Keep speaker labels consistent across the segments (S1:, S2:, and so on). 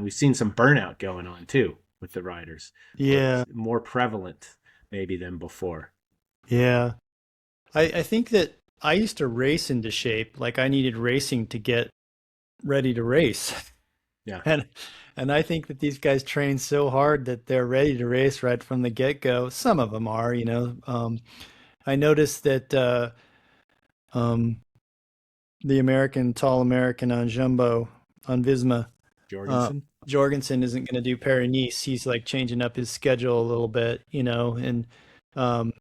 S1: we've seen some burnout going on too with the riders, where
S2: Yeah.
S1: it's more prevalent maybe than before.
S2: Yeah. I think that I used to race into shape. Like I needed racing to get ready to race.
S1: Yeah.
S2: And and I think that these guys train so hard that they're ready to race right from the get-go. Some of them are, you know. I noticed that um, the American, tall American on Jumbo, on Visma, uh,
S1: Jorgensen.
S2: Jorgensen isn't going to do Paris-Nice. He's like changing up his schedule a little bit, you know, and um,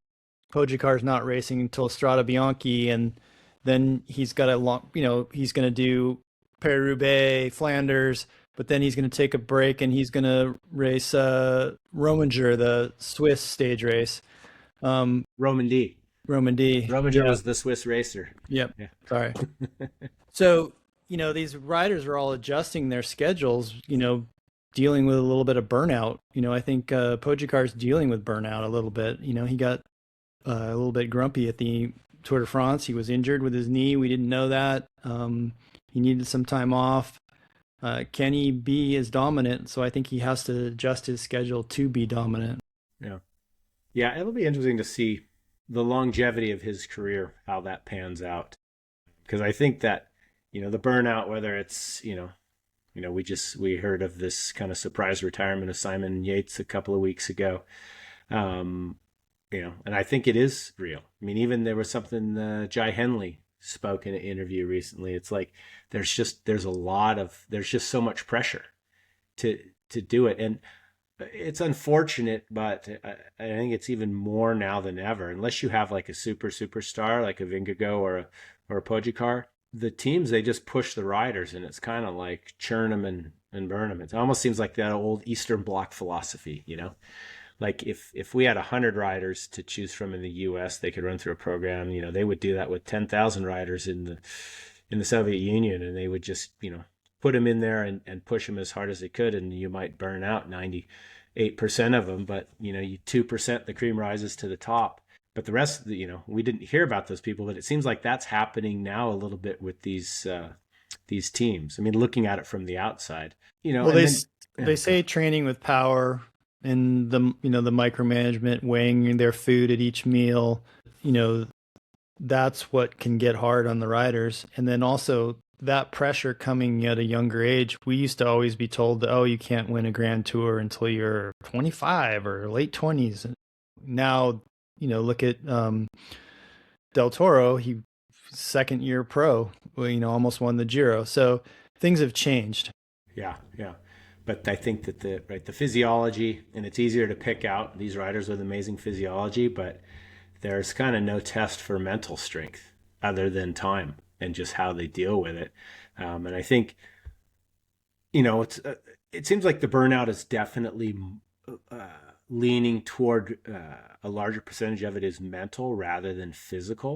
S2: Pogacar's not racing until Strada Bianchi, and then he's got a long, you know, he's going to do Paris-Roubaix, Flanders, but then he's going to take a break and he's going to race Rominger, the Swiss stage race. Um,
S1: Roman D.
S2: Roman D.
S1: Rominger
S2: Yeah.
S1: was the Swiss racer.
S2: Yep.
S1: Yeah.
S2: Sorry. So, you know, these riders are all adjusting their schedules, you know, dealing with a little bit of burnout. You know, I think Pogacar's dealing with burnout a little bit. You know, he got a little bit grumpy at the Tour de France. He was injured with his knee. We didn't know that. He needed some time off. Can he be as dominant? So I think he has to adjust his schedule to be dominant.
S1: Yeah. Yeah. It'll be interesting to see the longevity of his career, how that pans out. Because I think that, the burnout, whether it's, we heard of this kind of surprise retirement of Simon Yates a couple of weeks ago. Um, and I think it is real. I mean, even there was something Jai Henley spoke in an interview recently. It's like there's just so much pressure to do it, and it's unfortunate, but I think it's even more now than ever. Unless you have like a superstar like a Vingegaard or a Pogacar, the teams they just push the riders, and it's kind of like churn them and burn them. It almost seems like that old Eastern Bloc philosophy. Like if we had 100 riders to choose from in the U.S., they could run through a program. They would do that with 10,000 riders in the Soviet Union, and they would just put them in there and push them as hard as they could, and you might burn out 98% of them, but you 2% the cream rises to the top. But the rest of we didn't hear about those people, but it seems like that's happening now a little bit with these teams. I mean, looking at it from the outside,
S2: Well,
S1: and then
S2: they say training with power and the micromanagement, weighing their food at each meal, you know, that's what can get hard on the riders. And then also that pressure coming at a younger age. We used to always be told that, oh, you can't win a grand tour until you're 25 or late 20s. Now, look at Del Toro. He second year pro, almost won the Giro. So things have changed.
S1: yeah, yeah. But I think that the physiology, and it's easier to pick out these riders with amazing physiology, but there's kind of no test for mental strength other than time and just how they deal with it. And I think it seems like the burnout is definitely uh, leaning toward a larger percentage of it is mental rather than physical.